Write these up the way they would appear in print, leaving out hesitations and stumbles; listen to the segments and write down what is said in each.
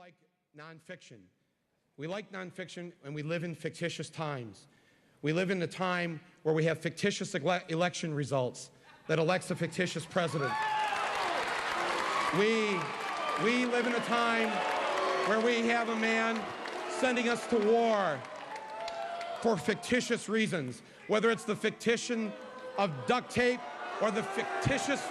like nonfiction. We like nonfiction, and we live in fictitious times. We live in a time where we have fictitious election results that elects a fictitious president. We live in a time where we have a man sending us to war for fictitious reasons, whether it's the fictition of duct tape or the fictitious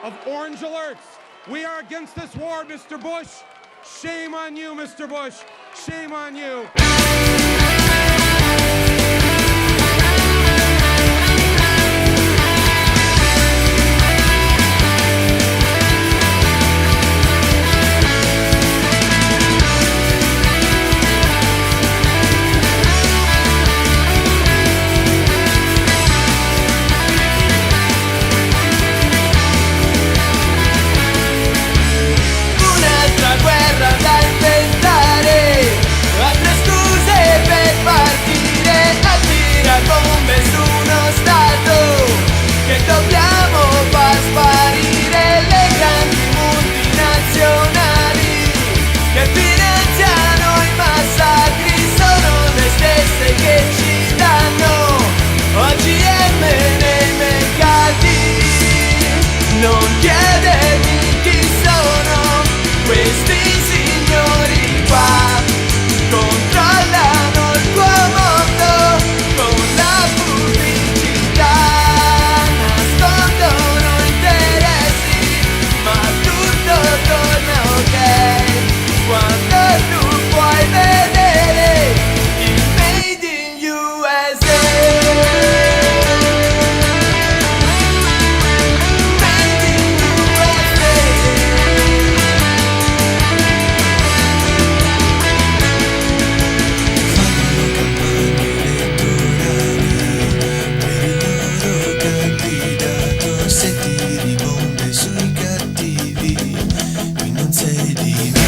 of orange alerts. We are against this war, Mr. Bush. Shame on you, Mr. Bush. Shame on you. Bombe su uno stato che dobbiamo far sparire le grandi multinazionali che finanziano i massacri. Sono le stesse che ci danno OGM nei mercati. Non chiedermi chi sono questi signori qua, controllano il tuo mondo con la pubblicità, nascondono interessi, ma tutto torna ok quando tu puoi vedere il Made in USA. Made in USA. Fanno campagne elettorali per il loro candidato. Se tiri bombe sui cattivi, qui non sei di me.